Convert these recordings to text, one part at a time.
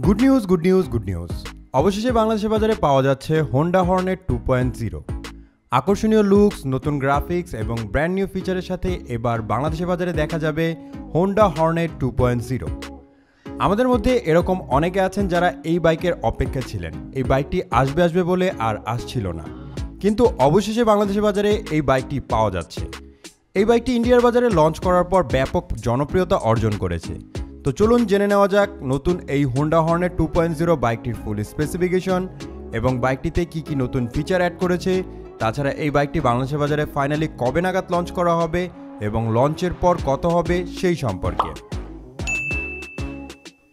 Good news. অবশেষে বাংলাদেশের বাজারে পাওয়া যাচ্ছে হোন্ডা হর্নেট 2.0। আকর্ষণীয় লুকস, নতুন গ্রাফিক্স এবং ব্র্যান্ড নিউ ফিচারের সাথে এবার বাংলাদেশের বাজারে দেখা যাবে হোন্ডা হর্নেট 2.0। আমাদের মধ্যে এরকম অনেকে আছেন যারা এই বাইকের অপেক্ষা ছিলেন। এই বাইকটি আসবে বলে আর আসছিল না, কিন্তু অবশেষে বাংলাদেশের বাজারে এই বাইকটি পাওয়া যাচ্ছে। এই বাইকটি ইন্ডিয়ার বাজারে লঞ্চ করার পর ব্যাপক জনপ্রিয়তা অর্জন করেছে। তো চলুন জেনে নেওয়া যাক নতুন এই হোন্ডা হর্নেট 2.0 বাইকটির ফুল স্পেসিফিকেশন এবং বাইকটিতে কি নতুন ফিচার অ্যাড করেছে। তাছাড়া এই বাইকটি বাংলাদেশের বাজারে ফাইনালি কবে নাগাদ লঞ্চ করা হবে এবং লঞ্চের পর কত হবে সেই সম্পর্কে।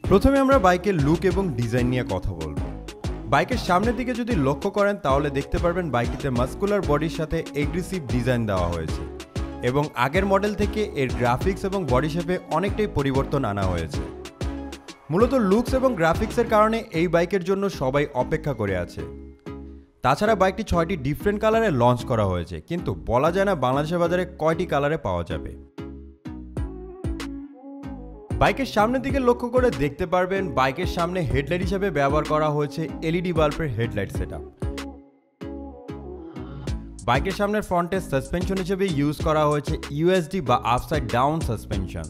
প্রথমে আমরা বাইকের লুক এবং ডিজাইন নিয়ে কথা বলবো। বাইকের সামনের দিকে যদি লক্ষ্য করেন তাহলে দেখতে পারবেন বাইকটিতে মাস্কুলার বডির সাথে এগ্রেসিভ ডিজাইন দেওয়া হয়েছে এবং আগের মডেল থেকে এর গ্রাফিক্স এবং বডি শেপে অনেকটাই পরিবর্তন আনা হয়েছে। মূলত লুকস এবং গ্রাফিক্সের কারণে এই বাইকের জন্য সবাই অপেক্ষা করে আছে। তাছাড়া বাইকটি 6টি ডিফারেন্ট কালারে লঞ্চ করা হয়েছে, কিন্তু বলা যায় না বাংলাদেশের বাজারে কয়টি কালারে পাওয়া যাবে। বাইকের সামনের দিকে লক্ষ্য করে দেখতে পারবেন বাইকের সামনে হেডলাইট হিসেবে ব্যবহার করা হয়েছে এলইডি বাল্বের হেডলাইট সেটআপ। বাইকের সামনের ফ্রন্টে সাসপেনশন হিসেবে ইউজ করা হয়েছে ইউএসডি বা আপসাইড ডাউন সাসপেনশন।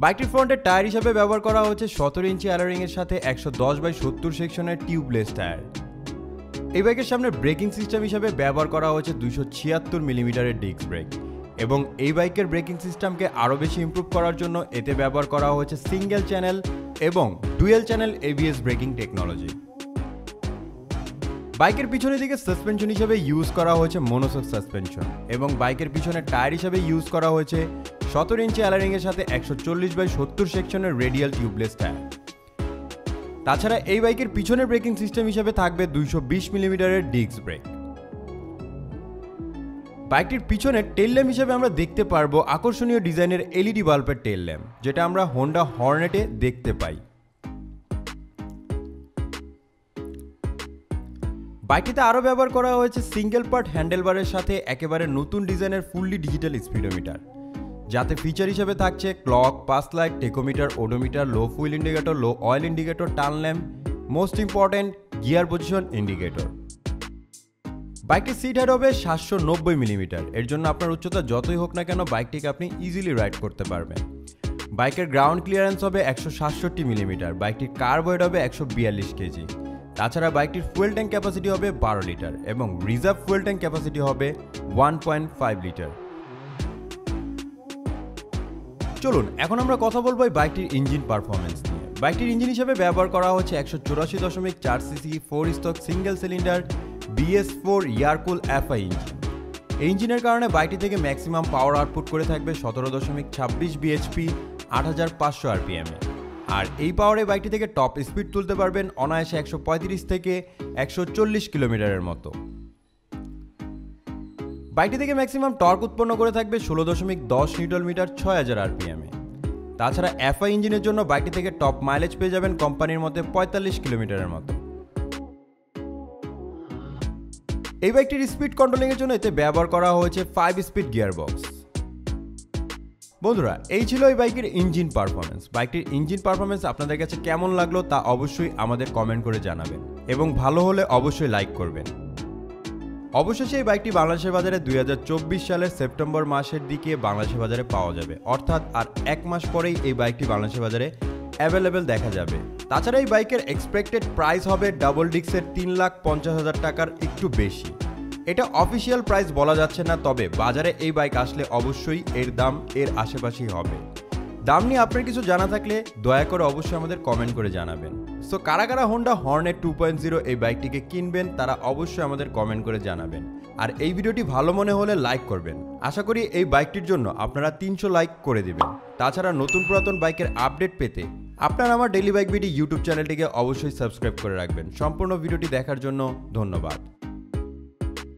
বাইকটির ফ্রন্টের টায়ার হিসেবে ব্যবহার করা হয়েছে 17 ইঞ্চি অ্যালোরিং এর সাথে 110/70 সেকশনের টিউবলেস টায়ার। এই বাইকের সামনে ব্রেকিং সিস্টেম হিসেবে ব্যবহার করা হয়েছে 276 মিলিমিটারের ডিস্ক ব্রেক এবং এই বাইকের ব্রেকিং সিস্টেমকে আরও বেশি ইমপ্রুভ করার জন্য এতে ব্যবহার করা হয়েছে সিঙ্গেল চ্যানেল এবং dual channel ABS braking technology. বাইকের পিছনের দিকে সাসপেনশন হিসেবে ইউজ করা হয়েছে মনোশক সাসপেনশন এবং বাইকের পিছনে টায়ার হিসেবে ইউজ করা হয়েছে 17 ইঞ্চি অ্যালোরিং এর সাথে 140/70 সেকশনের রেডিয়াল টিউবলেস টায়ার। তাছাড়া এই বাইকের পিছনের ব্রেকিং সিস্টেম হিসেবে থাকবে 220 মিলিমিটারের ডিস্ক ব্রেক। বাইকটির পিছনে টেল ল্যাম্প হিসেবে আমরা দেখতে পারবো আকর্ষণীয় ডিজাইনের এলইডি বাল্বের টেল ল্যাম্প, যেটা আমরা হোন্ডা হর্নেটে দেখতে পাই। বাইকটিতে আরও ব্যবহার করা হয়েছে সিঙ্গেল পার্ট হ্যান্ডেলবারের সাথে একেবারে নতুন ডিজাইনের ফুললি ডিজিটাল স্পিডোমিটার, যাতে ফিচার হিসেবে থাকছে clock, pass light, tachometer, odometer, লো ফুয়েল ইন্ডিকেটর, লো oil indicator, turn lamp, most important gear position indicator. বাইকটির সিট হাইট হবে 790 মিলিমিটার। এর জন্য আপনার উচ্চতা যতই হোক না কেন বাইকটিকে আপনি ইজিলি রাইড করতে পারবেন। বাইকের গ্রাউন্ড ক্লিয়ারেন্স হবে 167 মিলিমিটার। বাইকটির কার্ব ওয়েট হবে 142 কেজি। তাছাড়া বাইকটির ফুয়েল ট্যাঙ্ক ক্যাপাসিটি হবে 12 লিটার এবং রিজার্ভ ফুয়েল ট্যাঙ্ক ক্যাপাসিটি হবে 1.5 লিটার। চলুন এখন আমরা কথা বলবো এই বাইকটির ইঞ্জিন পারফরমেন্স নিয়ে। বাইকটির ইঞ্জিন হিসেবে ব্যবহার করা হচ্ছে 184.4 CC 4 stroke single cylinder BS4 air cool FI engine. এই ইঞ্জিনের কারণে বাইকটি থেকে ম্যাক্সিমাম পাওয়ার আউটপুট করে থাকবে 17.26 bhp 8500 rpm। আর এই পাওয়ারে বাইকটি থেকে টপ স্পিড তুলতে পারবেন অনায়াসে 135 থেকে 140 কিলোমিটারের মতো। বাইকটি থেকে ম্যাক্সিমাম টর্ক উৎপন্ন করে থাকবে 16.10 নিউটন মিটার 6000 rpm। তাছাড়া FI ইঞ্জিনের জন্য বাইকটি থেকে টপ মাইলেজ পেয়ে যাবেন কোম্পানির মধ্যে 45 কিলোমিটারের মতো। এই বাইকটির স্পিড কন্ট্রোলিং এর জন্য এতে ব্যবহার করা হয়েছে 5 স্পিড গিয়ারবক্স। বন্ধুরা, এই ছিল এই বাইকের ইঞ্জিন পারফরমেন্স। বাইকটির ইঞ্জিন পারফরমেন্স আপনাদের কাছে কেমন লাগলো তা অবশ্যই আমাদের কমেন্ট করে জানাবেন এবং ভালো হলে অবশ্যই লাইক করবেন। অবশেষে এই বাইকটি বাংলাদেশের বাজারে 2024 সালের সেপ্টেম্বর মাসের দিকে বাংলাদেশের বাজারে পাওয়া যাবে, অর্থাৎ আর এক মাস পরেই এই বাইকটি বাংলাদেশের বাজারে অ্যাভেলেবেল দেখা যাবে। তাছাড়া এই বাইকের এক্সপেক্টেড প্রাইস হবে ডাবল ডিক্সের 3,50,000 টাকার একটু বেশি। এটা অফিসিয়াল প্রাইস বলা যাচ্ছে না, তবে বাজারে এই বাইক আসলে অবশ্যই এর দাম এর আশেপাশেই হবে। দাম নিয়ে আপনার কিছু জানা থাকলে দয়া করে অবশ্যই আমাদের কমেন্ট করে জানাবেন। সো কারা কারা হোন্ডা হর্নেট 2.0 এই বাইকটিকে কিনবেন তারা অবশ্যই আমাদের কমেন্ট করে জানাবেন। আর এই ভিডিওটি ভালো মনে হলে লাইক করবেন। আশা করি এই বাইকটির জন্য আপনারা 300 লাইক করে দিবেন। তাছাড়া নতুন পুরাতন বাইকের আপডেট পেতে আপনারা আমার ডেইলি বাইক ভিডিও ইউটিউব চ্যানেলটিকে অবশ্যই সাবস্ক্রাইব করে রাখবেন। সম্পূর্ণ ভিডিওটি দেখার জন্য ধন্যবাদ।